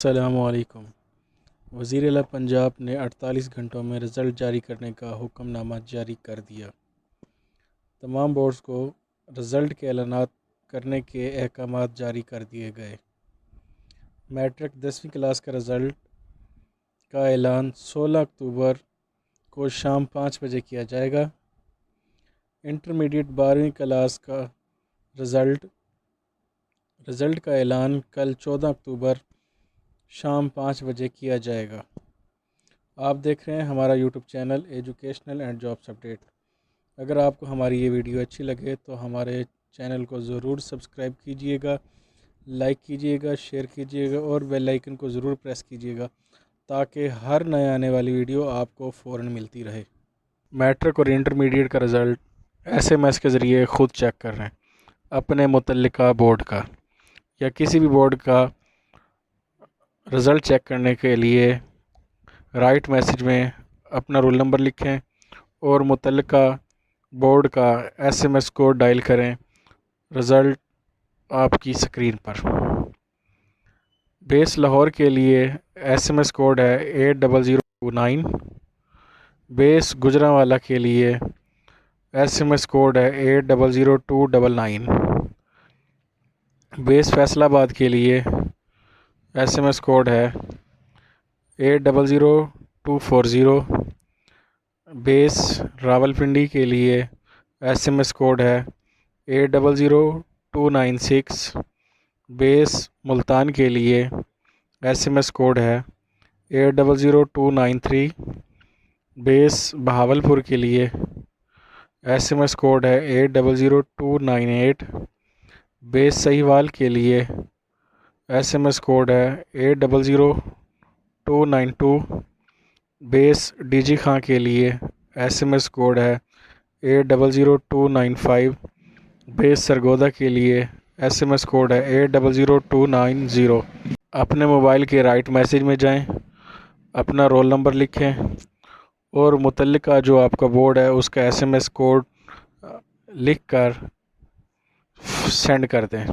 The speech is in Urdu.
السلام علیکم۔ وزیر اعلیٰ پنجاب نے 48 گھنٹوں میں رزلٹ جاری کرنے کا حکم نامہ جاری کر دیا۔ تمام بورڈز کو رزلٹ کے اعلانات کرنے کے احکامات جاری کر دیے گئے۔ میٹرک 10ویں کلاس کا رزلٹ کا اعلان 16 اکتوبر کو شام 5 بجے کیا جائے گا۔ انٹرمیڈیٹ 12ویں کلاس کا رزلٹ کا اعلان کل 14 اکتوبر شام 5 بجے کیا جائے گا۔ آپ دیکھ رہے ہیں ہمارا YouTube channel educational and jobs update. اگر آپ کو ہماری یہ ویڈیو اچھی لگے تو ہمارے چینل کو ضرور سبسکرائب کیجئے گا، لائک کیجئے گا، شیئر کیجئے گا اور بیل آئیکن کو ضرور پریس کیجئے گا تاکہ ہر نئے آنے والی ویڈیو آپ کو فوراً ملتی رہے۔ میٹرک اور انٹرمیڈیٹ کا رزلٹ SMS کے ذریعے خود چیک کر رہے ہیں۔ اپنے متعلقہ بورڈ کا یا کسی بھی بورڈ کا رزلٹ چیک کرنے کے لیے رائٹ میسج میں اپنا رول نمبر لکھیں اور متعلقہ بورڈ کا SMS کوڈ ڈائل کریں۔ رزلٹ آپ کی سکرین پر۔ بیس لاہور کے لیے SMS کوڈ ہے 80029۔ بیس گجرانوالہ کے لیے SMS کوڈ ہے 800299۔ بیس فیصل آباد کے لیے SMS کوڈ ہے 800240۔ بیس راولپنڈی کے لیے SMS کوڈ ہے 800296۔ بیس ملتان کے لیے SMS کوڈ ہے 800293۔ بیس بہاولپور کے لیے SMS کوڈ ہے 800298۔ بیس سہیوال کے لیے SMS کوڈ ہے 800292۔ بیس ڈی جی خاں کے لیے SMS کوڈ ہے 800295۔ بیس سرگودا کے لیے SMS کوڈ ہے 800290۔ اپنے موبائل کے رائٹ میسج میں جائیں، اپنا رول نمبر لکھیں اور متعلقہ جو آپ کا بورڈ ہے اس کا SMS کوڈ لکھ کر سینڈ کر دیں۔